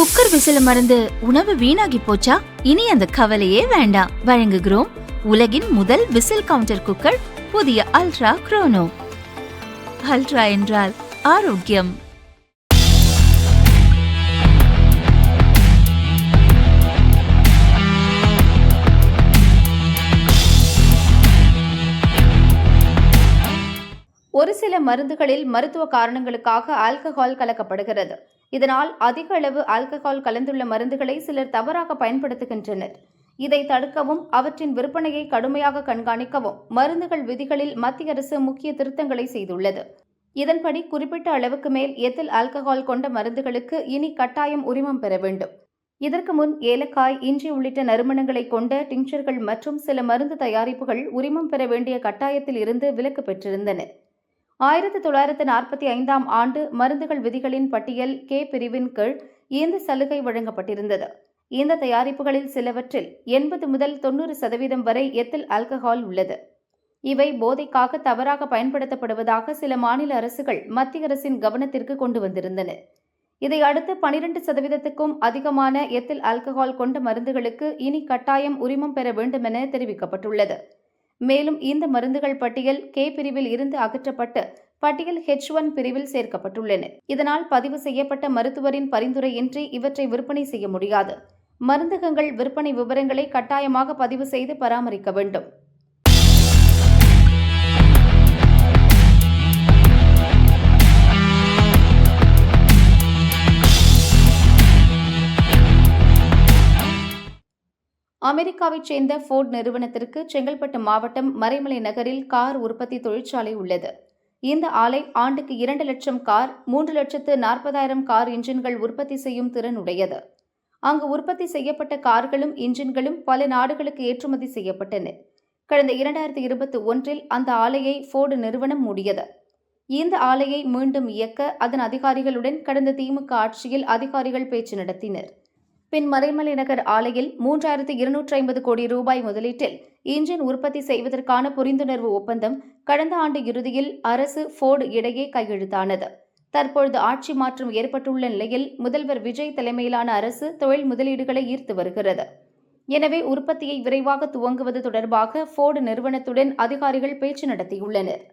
Cooker விசில மறந்து உணவு வீணாகி போச்சா? இனி அந்த கவலையே வேண்டாம். வழங்குகிறோம் உலகின் முதல் விசில் கவுண்டர் குக்கர், புதிய அல்ட்ரா குரோனோ. அல்ட்ரா என்றால் ஆரோக்கியம். ஒரு சில மருந்துகளில் மருத்துவ காரணங்களுக்காக ஆல்கஹால் கலக்கப்படுகிறது. இதனால் அதிக அளவு ஆல்கஹால் கலந்துள்ள மருந்துகளை சிலர் தவறாக பயன்படுத்துகின்றனர். இதை தடுக்கவும் அவற்றின் விற்பனையை கடுமையாக கண்காணிக்கவும் மருந்துகள் விதிகளில் மத்திய அரசு முக்கிய திருத்தங்களை செய்துள்ளது. இதன்படி குறிப்பிட்ட அளவுக்கு மேல் எத்தில் ஆல்கஹால் கொண்ட மருந்துகளுக்கு இனி கட்டாயம் உரிமம் பெற வேண்டும். இதற்கு முன் ஏலக்காய், இஞ்சி உள்ளிட்ட நறுமணங்களை கொண்ட டிங்சர்கள் மற்றும் சில மருந்து தயாரிப்புகள் உரிமம் பெற வேண்டிய கட்டாயத்தில் இருந்து விலக்கு பெற்றிருந்தன. 1945ஆம் ஆண்டு மருந்துகள் விதிகளின் பட்டியல் கே பிரிவின் கீழ் இந்த சலுகை வழங்கப்பட்டிருந்தது. இந்த தயாரிப்புகளில் சிலவற்றில் 80 முதல் 90% வரை எத்தில் ஆல்கஹால் உள்ளது. இவை போதைக்காக தவறாக பயன்படுத்தப்படுவதாக சில மாநில அரசுகள் மத்திய அரசின் கவனத்திற்கு கொண்டு வந்திருந்தன. இதையடுத்து 12%க்கும் அதிகமான எத்தில் ஆல்கஹால் கொண்ட மருந்துகளுக்கு இனி கட்டாயம் உரிமம் பெற வேண்டும் என தெரிவிக்கப்பட்டுள்ளது. மேலும் இந்த மருந்துகள் பட்டியல் கே பிரிவில் இருந்து அகற்றப்பட்டு பட்டியல் H1 பிரிவில் சேர்க்கப்பட்டுள்ளன. இதனால் பதிவு செய்யப்பட்ட மருத்துவரின் பரிந்துரையின்றி இவற்றை விற்பனை செய்ய முடியாது. மருந்தகங்கள் விற்பனை விவரங்களை கட்டாயமாக பதிவு செய்து பராமரிக்க வேண்டும். அமெரிக்காவைச் சேர்ந்த ஃபோர்ட் நிறுவனத்திற்கு செங்கல்பட்டு மாவட்டம் மறைமலை நகரில் கார் உற்பத்தி தொழிற்சாலை உள்ளது. இந்த ஆலை ஆண்டுக்கு 2 லட்சம் கார், 3,40,000 கார் இன்ஜின்கள் உற்பத்தி செய்யும் திறன் உடையது. அங்கு உற்பத்தி செய்யப்பட்ட கார்களும் இன்ஜின்களும் பல நாடுகளுக்கு ஏற்றுமதி செய்யப்பட்டன. கடந்த 2021இல் அந்த ஆலையை ஃபோர்டு நிறுவனம் மூடியது. இந்த ஆலையை மீண்டும் இயக்க அதன் அதிகாரிகளுடன் கடந்த திமுக ஆட்சியில் அதிகாரிகள் பேச்சு நடத்தினர். பின் மறைமலை நகர் ஆலையில் 3,250 கோடி ரூபாய் முதலீட்டில் இன்ஜின் உற்பத்தி செய்வதற்கான புரிந்துணர்வு ஒப்பந்தம் கடந்த ஆண்டு இறுதியில் அரசு ஃபோர்டு இடையே கையெழுத்தானது. தற்பொழுது ஆட்சி மாற்றம் ஏற்பட்டுள்ள நிலையில் முதல்வர் விஜய் தலைமையிலான அரசு தொழில் முதலீடுகளை ஈர்த்து வருகிறது. எனவே உற்பத்தியை விரைவாக துவங்குவது தொடர்பாக ஃபோர்டு நிறுவனத்துடன் அதிகாரிகள் பேச்சு நடத்தியுள்ளனர்.